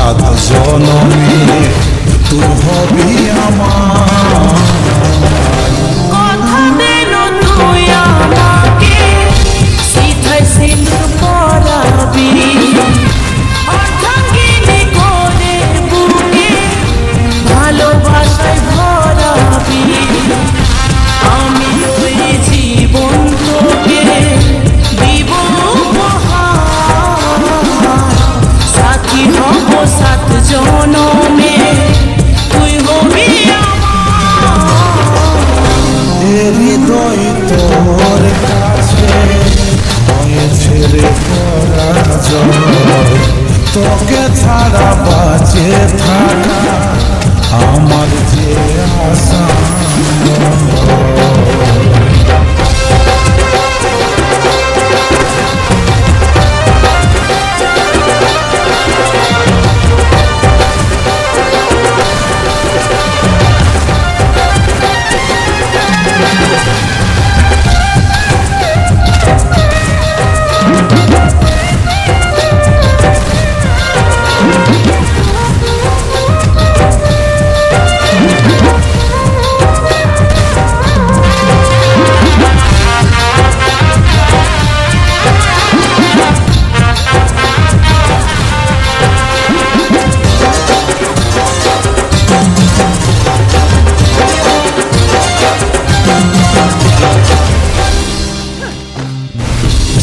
সাত জনমে তুই হবি আমার। কথা দিল তুই আমাকে সিধাই সিঁদুর পরাবি, অর্ধাঙ্গিনী করে বুকে ভালোবাসায় ভরাবি। আমি ওই জীবন তোকে দিব উপহার, সাথী হব সাত জনমে তুই হবি হৃদয় তোর কাছে হয়েছে রে পরাজয়, তোকে ছাড়া বাঁচে থাকা আমার যে আশা।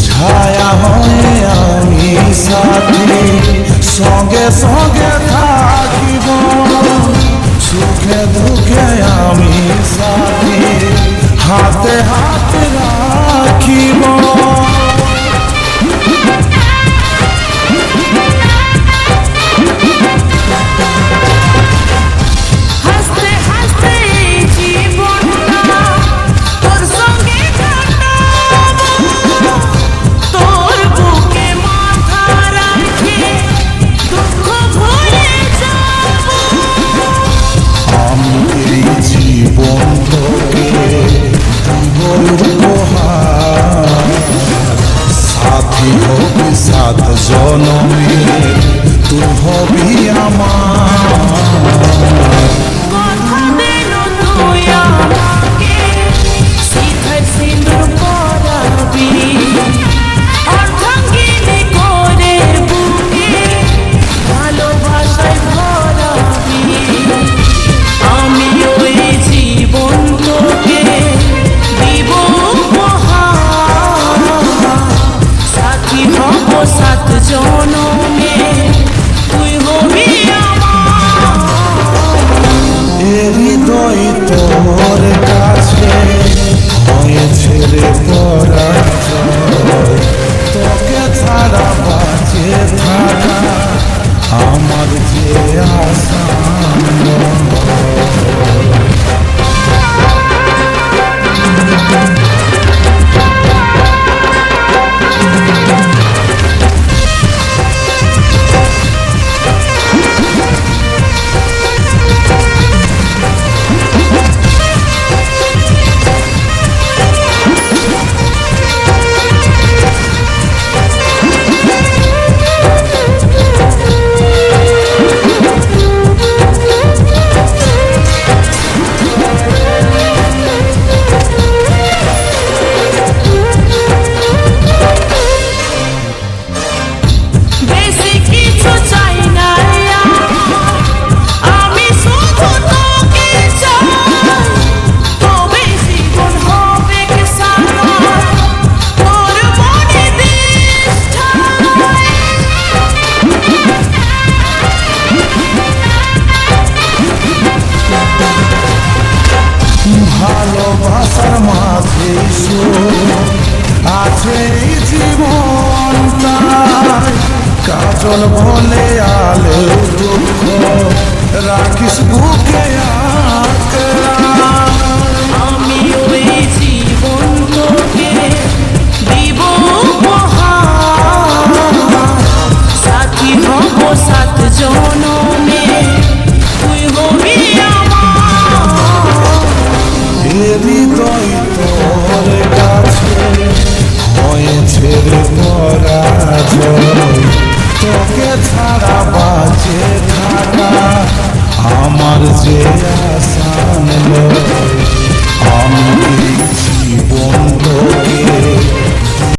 ছায়া হয়ে আমি সাথী সঙ্গে সঙ্গে থাকিব, সুখে দুঃখে আমি সাথী হাতে হাতে রাখিব। হাসতে হাসতে জীবনটা তোর সঙ্গে কাটাবো, তোর বুকে মাথা রাখে দুঃখ ভুলে যাবো। আমি এই জীবন তোকে দিব উপহার, সাথী হবি সাত জনমে তুই হবি আমার। কথা দিল তুই আমাকে সিধাই সিঁদুর পরাবি, অর্ধাঙ্গিনী করে বুকে ভালোবাসায় ভরাবি। আমি ওই জীবন তোকে দিব উপহার, সাথী হব সাত জনমে তুই হবি আমার। হৃদয় তোর কাছে হয়েছে রে পরাজয়, তোকে ছাড়া বাঁচে থাকা আমার যে আশা। বেশি কিছু চাই না আমার, আমি শুধু তোকে চাই, তবে জীবন হবে সারা তোর মনে নিষ্ঠায়। ভালোবাসার মাঝে আছে এই জীবনটা, কাজল বলে আলো দুঃখ রাখিস বুকে আঁকড়া।